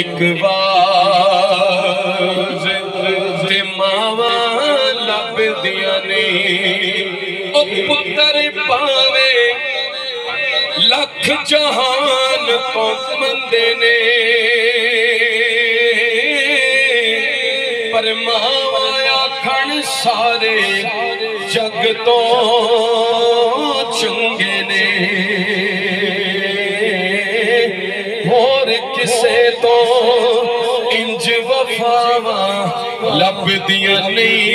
एक बार ते मावा लभदियां ने ओ पुत्र पावे लख जहान तो मंदे ने पर मावा आखण सारे जग तो चंगे ने होर किसे तो इंज वफावा लभदियां नहीं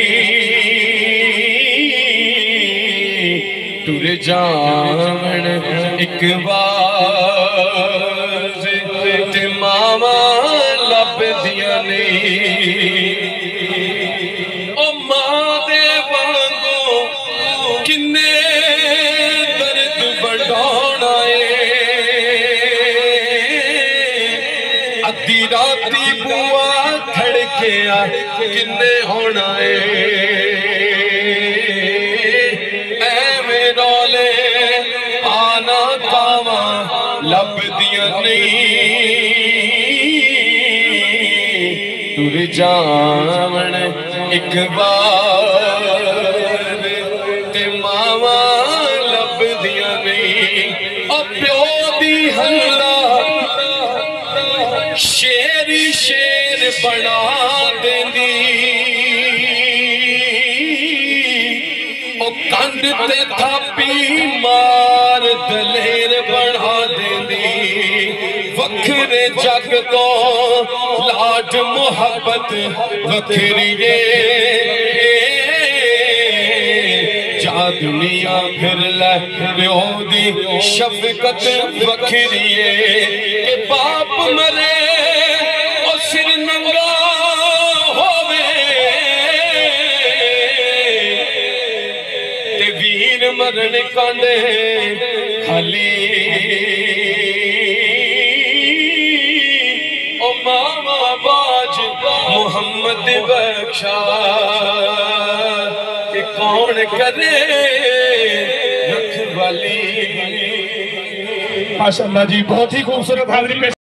टुर जावन एक बार ते मावा लभदियां नहीं ओ मां दे वांगू किन्ने दर्द बढ़ाना अद्धी राती बुआ खड़के किन्ने होना एवें रौले आना कावा लभदियां नहीं टुर जावन एक बार ते मावा लभदियां नहीं ओ प्यो दी हल्ला शेरी शेर बना देंदी ओ कंध ते थापी मार दलेर बना देंदी वखरे जग तो लाड मुहब्बत वखरी जा दुनिया फिर लै प्यो दी शफकत वखरी के बाप मरे ओ सिर नंगा होवे ते वीर मरण कांदे खाली ओ मामा बाज मोहम्मद बख्शा कि कौन करे रखवाली। माशाअल्लाह जी, बहुत ही खूबसूरत हाज़िरी पेश